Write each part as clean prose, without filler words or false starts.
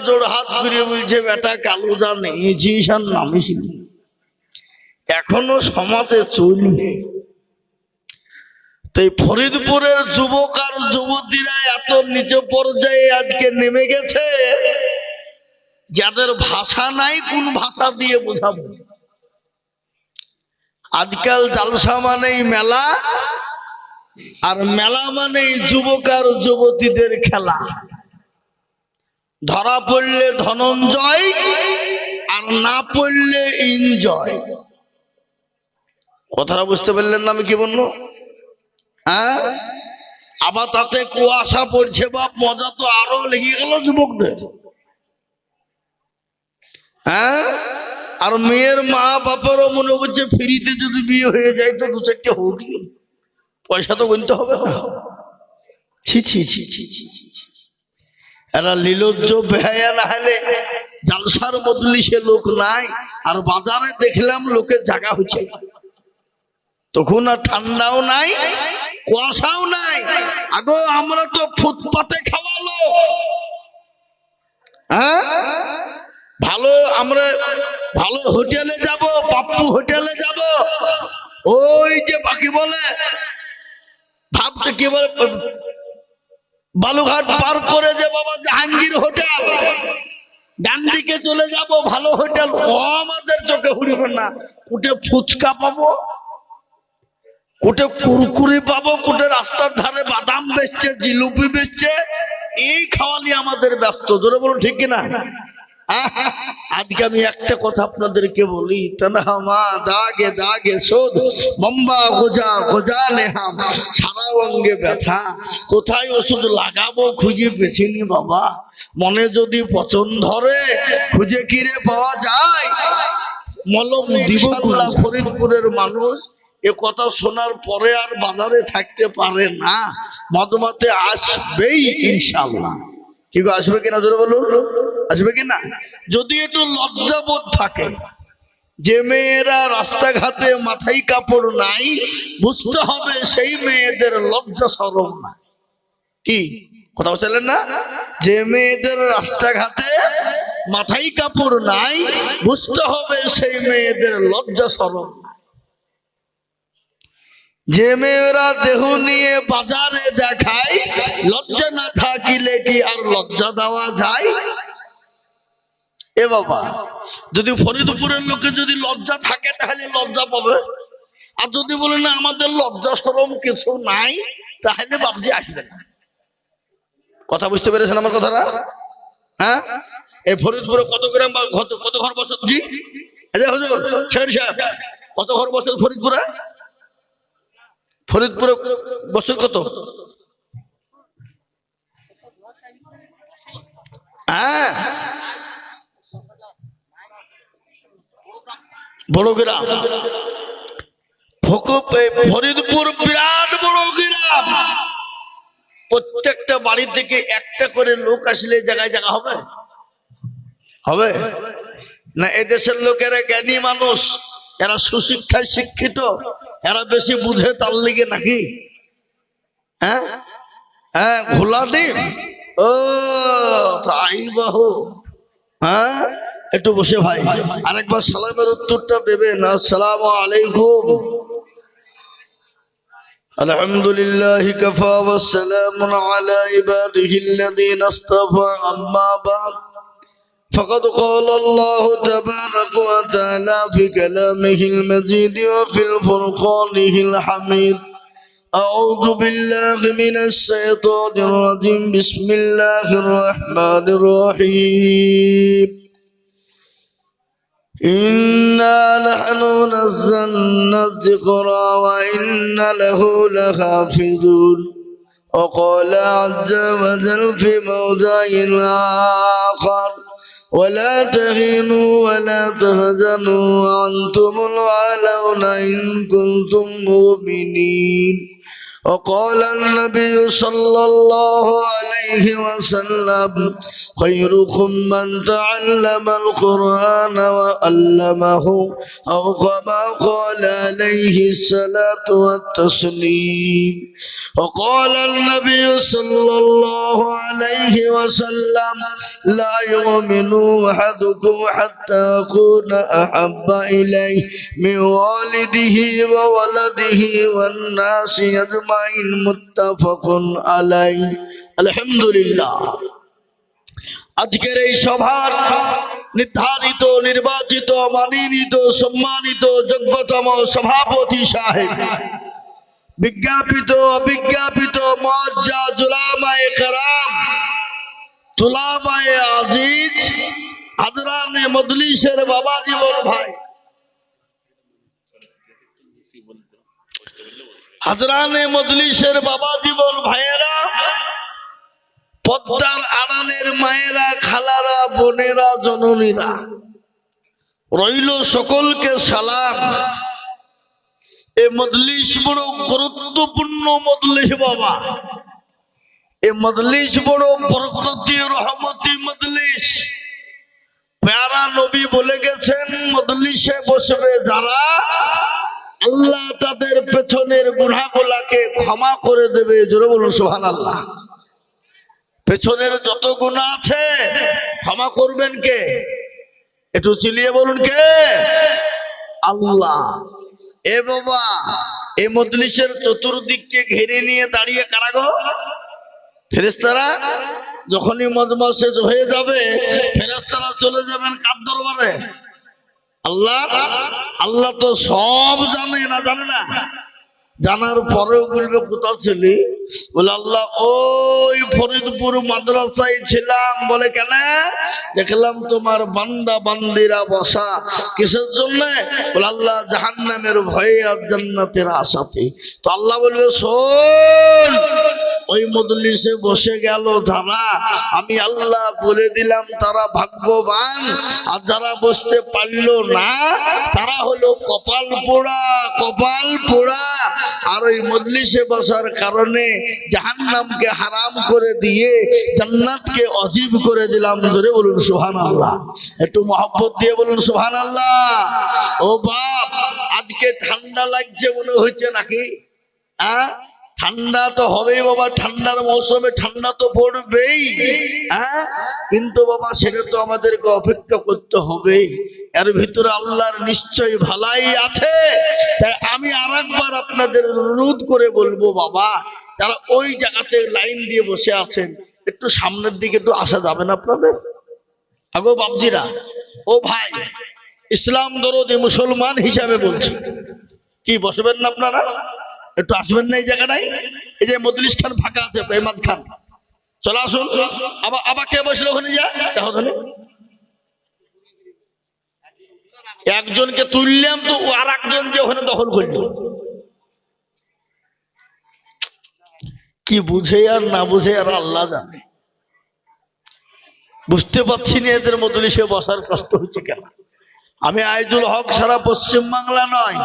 জোড় হাত ফিরে বলছে বেটা কালো যা নিয়েছিস আর নামিস এখনো সমাজে চলবে। তাই ফরিদপুরের যুবক আর যুবতীরা এত নিচু পর্যায়ে আজকে নেমে গেছে, যাদের ভাষা নাই কোন ভাষা দিয়ে বোঝাবো। আজকাল জালসা মানেই মেলা, আর মেলা মানেই যুবক আর যুবতীদের খেলা। ধরা পড়লে ধনঞ্জয়, আর না পড়লে এনজয়। কথাটা বুঝতে পারলেন না আমি কি বলবো? হ্যাঁ, আবার তাতে কুয়াশা পড়ছে, বাপ মজা তো আরো লেগে গেল যুবকদের। হ্যাঁ, আর মেয়ের মা বাবারও মনে করছে ফ্রিতে যদি বিয়ে হয়ে যায় তো দু চারটে হোক, পয়সা তো গুনতে হবে। ছি ছি ছি ছি ছি ছি, এরা লীলজ্জ বেহায়া, না হলে জালসার বদলি সে লোক নাই। আর বাজারে দেখলাম লোকের জায়গা হচ্ছে, তখন আর ঠান্ডাও নাই কুয়াশাও নাই। আগো আমরা তো ফুটপাতে খাওয়ালো। হ্যাঁ, ভালো আমরা ভালো হোটেলে যাব, পাপ্পু হোটেলে যাব, ওই যে বাকি বলে ভাবতে কি বলে বালুঘাট পার করে যে বাবা জাহাঙ্গীর হোটেল, ডান দিকে চলে যাব ভালো হোটেল, ও আমাদের চোখে উড়বে না। কোটে ফুচকা পাবো, কোটে কুরকুরি পাবো, কোটে রাস্তার ধারে বাদাম বেচছে, জিলুপি বেচছে, এই খাওয়ালি আমাদের ব্যস্ত। জোরে বলুন ঠিক কিনা? আজকে আমি একটা কথা আপনাদেরকে বলি, তনহামা দাগে দাগে শোধ বম্বা গোজা গোজা নেহাম, সারা অঙ্গে ব্যথা, কোথায় ওষুধ লাগাবো খুঁজে পেছিনি বাবা। মনে যদি পচন ধরে খুঁজে কিরে পাওয়া যায়, মলম দিব। ফরিদপুরের মানুষ এ কথা শোনার পরে আর বাজারে থাকতে পারে না, মদমাতে আসবেই ইনশাআল্লাহ। কি গো, আসবে কিনা জোরে বলুন? আসবে কিনা? যদি একটু লজ্জাবোধ থাকে, যে মেয়েরা রাস্তাঘাটে মাথায় কাপড় নাই, বুঝতে হবে সেই মেয়েদের লজ্জা শরম না। কি কথা বলছিলেন না? যে মেয়েদের রাস্তাঘাটে মাথায় কাপড় নাই, বুঝতে হবে সেই মেয়েদের লজ্জা শরম না। যে মেয়েরা দেহ নিয়ে বাজারে দেখায়, লজ্জা না থাকিলে কি আর লজ্জা দেওয়া যায়? এ বাবা, যদি ফরিদপুরের লোকে যদি লজ্জা থাকে তাহলে লজ্জা পাবে, আর যদি বলে না আমাদের লজ্জা শরম কিছু নাই, তাহলে বাবজি আসবে না। কথা বুঝতে পেরেছেন আমার কথাটা? হ্যাঁ, এই ফরিদপুরে কত গ্রাম কত ঘর বসত জি? হুজুর শের সাহেব, কত ঘর বসত ফরিদপুরে? ফরিদপুরে বছর কত? হ্যাঁ, বড় গ্রাম ফরিদপুর বিরাট বড় গ্রাম। প্রত্যেকটা বাড়ি থেকে একটা করে লোক আসলে জায়গায় জায়গা হবে হবে না? এদেশের লোকেরা জ্ঞানী মানুষ, এরা সুশিক্ষায় শিক্ষিত, এরা বেশি বুঝে তার লিগে নাকি? হ্যাঁ হ্যাঁ, ঘোলা ডিম, ও তাই বাহু। হ্যাঁ, একটু বসে ভাই আরেকবার সালামের উত্তরটা দেবেন। আসসালামু আলাইকুম। আলহামদুলিল্লাহি কাফা ওয়া সালামুন আলা ইবাদিহিল্লাযীনা ইসতাফা, আম্মা বা'দ। فقد قال الله تبارك وتعالى في كلامه المجيد وفي الفرقانه الحميد. أعوذ بالله من الشيطان الرجيم. بسم الله الرحمن الرحيم. إنا نحن نزلنا الذكر وإنا له لحافظون. وقال عز وجل في موضع آخر: ولا تهنوا ولا تحزنوا وأنتم الأعلون إن كنتم مؤمنين. وقال النبي صلى الله عليه وسلم خيركم من تعلم القرآن وعلمه أو كما قال عليه الصلاة والتسليم وقال النبي صلى الله عليه وسلم لا يؤمن أحدكم حتى أكون أحب إليه من والده وولده والناس أجمعين মুত্তাফাকুন আলাইহি আলহামদুলিল্লাহ। আজকের এই সভার নির্ধারিত নির্বাচিত মানিনীত সম্মানিত যোগ্যতম সভাপতি সাহেব, বিজ্ঞাপিত অবিজ্ঞাপিত মুআজ্জাজ উলামায়ে কেরাম, তুলাবায়ে আজিজ, হাজরানে মজলিসের বাবা জীবন ভাই, হাজরানে মজলিসের বাবা জীবন ভাইয়েরা, পদ্মার আড়ালের মায়েরা, খালারা, বোনেরা, জননীরা, রইল সকলকে সালাম। এ মজলিস বড় গুরুত্বপূর্ণ মজলিস বাবা। এ মজলিস বড় বরকতি রহমতি মজলিস। প্যারা নবী বলে গেছেন, মজলিসে বসবে যারা, আল্লাহ তাদের পেছনের গুনাহগুলোকে ক্ষমা করে দেবে। জোরে বলুন সুবহানাল্লাহ। পেছনের যত গুনাহ আছে ক্ষমা করবেন কে? একটু চিল্লিয়ে বলুন কে? আল্লাহ। এ বাবা, এই মজলিসের চতুর্দিককে ঘিরে নিয়ে দাঁড়িয়ে কারা গো? ফেরেশতারা। যখনই মজমা শেষ হয়ে যাবে ফেরেশতারা চলে যাবেন কার দরবারে? আল্লাহ। আল্লাহ তো সব জানে না, জানে না? জানার পরেও বলবে কোথাও ছিলি? বলে আল্লাহ ওই ফরিদপুর মাদ্রাসায় ছিলাম। বলে কেন? দেখলাম তোমার বান্দা বান্দিরা বসা। কিসের জন্য? বলে আল্লাহ জাহান্নামের ভয়ে আর জান্নাতের আশাতে। তো আল্লাহ বলবে শোন, ওই মজলিসে বসে গেল যারা, আমি আল্লাহ বলে দিলাম তারা ভাগ্যবান। আর যারা বসতে পারলো না তারা হলো কপাল পোড়া, কপাল পোড়া। আর ওই মজলিসে বসার কারণে জাহান্নামকে হারাম করে দিয়ে জান্নাতকে অজীব করে দিলাম। জোরে বলুন সুবহানাল্লাহ। একটু মহব্বত দিয়ে বলুন সুবহানাল্লাহ। ও বাপ, আজকে ঠান্ডা লাগছে মনে হচ্ছে নাকি? ঠান্ডা তো হবেই বাবা, ঠান্ডার মৌসুমে ঠান্ডা তো পড়বেই। কিন্তু বাবা সেটা তো আমাদেরকে অপেক্ষা করতে হবে। এর ভিতরে আল্লাহর নিশ্চয় ভালাই আছে। তাই আমি আরেকবার আপনাদের অনুরোধ করে বলবো বাবা, যারা ওই জায়গাতে লাইন দিয়ে বসে আছেন, একটু সামনের দিকে একটু আসা যাবে না আপনাদের? আগো বাবজিরা, ও ভাই, ইসলাম দরদি মুসলমান হিসাবে বলছি, কি বসবেন না আপনারা? একটু আসবেন না এই জায়গাটাই? এই যে মজলিস খান ফাঁকা আছে, এমাদ খান, চলে আসুন। আবার কে বসলো ওখানে? যা দেখো তাহলে, একজনকে তুললাম তো আর একজন যে ওখানে দখল করলো। কি বুঝে আর না বুঝে আর আল্লাহ জানে। বুঝতে পারছি না এদের মজলিসে বসার কষ্ট হচ্ছে কেন। আমি আইজুল হক সারা পশ্চিম বাংলা নয়,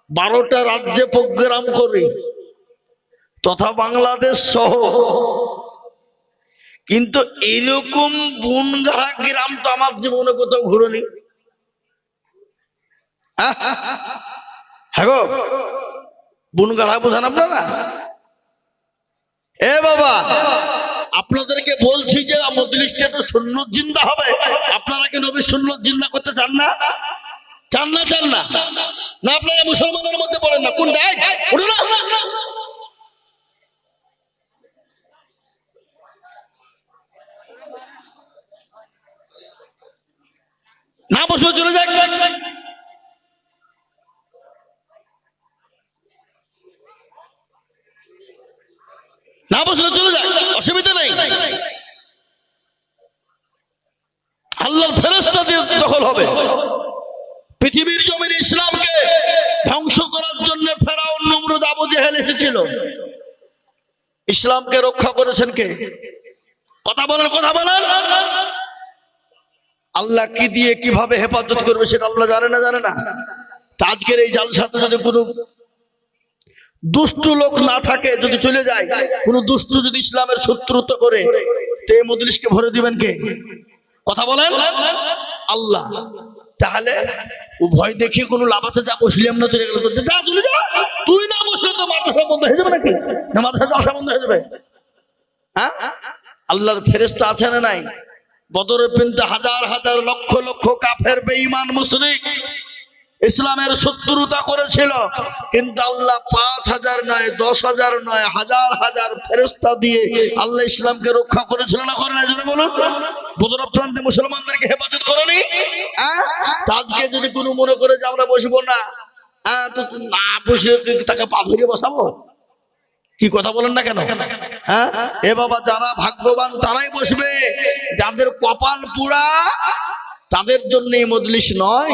12টা রাজ্যে প্রোগ্রাম করি, তথা বাংলাদেশ সহ। কিন্তু এরকম বনগাড়া গ্রাম তো আমার জীবনে কোথাও ঘুরনি। হ্যাঁ গো, বনগাড়া বোঝান আপনারা? এ বাবা, আপনাদেরকে বলছি যে মজলিসটা একটু সুন্নত জিন্দা হবে। আপনারা কি নবীর সুন্নত জিন্দা করতে চান না? চান না? চান না? না আপনারা মুসলমানের মধ্যে পড়েন না? কোনটা? উঠো না। না বসবে চলে যাক, না বসলে চলে যাক, অসুবিধা নেই। আল্লাহর ফেরেশতা দিয়ে দখল হবে। পৃথিবীর জমিনে ইসলামকে ধ্বংস করার জন্য ফেরাউন, নমরুদ, আবু জেহেল এসেছিল। ইসলামকে রক্ষা করেছেন কে? কথা বলেন, কথা বলেন। আল্লাহ কি দিয়ে কিভাবে হেফাজত করবে সেটা আল্লাহ জানে না, জানে না? আজকের এই জালসাতে যদি কোনো দুষ্ট লোক না থাকে, যদি চলে যায় কোন দুষ্ট যদি ইসলামের শত্রুতা করে, তে মজলিসকে ভরে দিবেন কে? কথা বলেন আল্লাহ। তাহলে ও ভয় দেখিয়ে কোনো লাভ আছে? যা বসলাম না চলে গেল, যা চলে যা, তুই না বসলে তো মাদ্রাসা বন্ধ হয়ে যাবে নাকি? না মাদ্রাসা আসা বন্ধ হয়ে যাবে? হ্যাঁ, আল্লাহর ফেরেশতা আছে না নাই? বদরের প্রান্তে হাজার হাজার লক্ষ লক্ষ কাফের বেঈমান মুশরিক ইসলামের শত্রুতা করেছিল, কিন্তু আল্লাহ 5000 নয়, 10,000 নয়, হাজার হাজার ফেরেশতা দিয়ে আল্লাহ ইসলামকে রক্ষা করেছিল না করে না? জোরে বলুন। বদরের প্রান্তে মুসলমানদেরকে হেফাজত করেনি? আজকে যদি কোনো মনে করে যে আমরা বসবো না, তো না বসে তাকে পা ধরে বসাবো? কি কথা বলেন না কেন? হ্যাঁ, এ বাবা, যারা ভাগ্যবান তারাই বসবে, যাদের কপাল পুরা তাদের জন্য এই মজলিস নয়,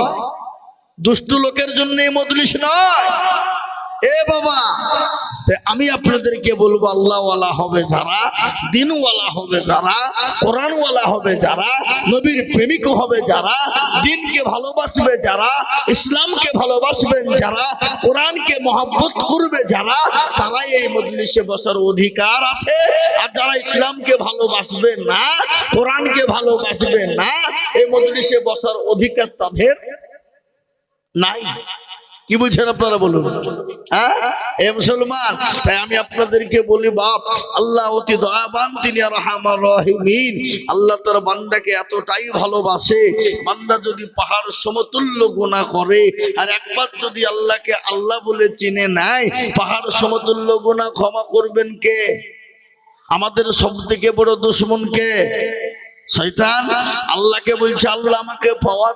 দুষ্ট লোকের জন্য এই মজলিস নয়। এ বাবা, আমি আপনাদেরকে বলবো, আল্লাহওয়ালা হবে যারা, দিনওয়ালা হবে যারা, কোরআনওয়ালা হবে যারা, নবীর প্রেমিক হবে যারা, দিনকে ভালোবাসবে যারা, ইসলামকে ভালোবাসবেন যারা, কোরআনকে মহব্বত করবে যারা, তারাই এই মজলিসে বসার অধিকার আছে। আর যারা ইসলামকে ভালোবাসবে না, কোরআনকে ভালোবাসবে না, এই মজলিসে বসার অধিকার তাদের নাই। কি বুঝছেন আপনারা বলুন? হ্যাঁ, এ মুসলমান, তাই আমি আপনাদেরকে বলি, বাপ আল্লাহ অতি দয়াবান, তিনি রহমান রহিমিন। আল্লাহ তার বান্দাকে এতটাই ভালোবাসে, বান্দা যদি পাহাড় সমতুল্য গুনাহ করে আর একবার যদি আল্লাহকে আল্লাহ বলে চিনে নেয়, পাহাড় সমতুল্য গুনাহ ক্ষমা করবেন কে? আমাদের সবথেকে বড় দুশমন কে? শয়তান। আল্লাহকে বলছে, আল্লাহ আমাকে পাওয়া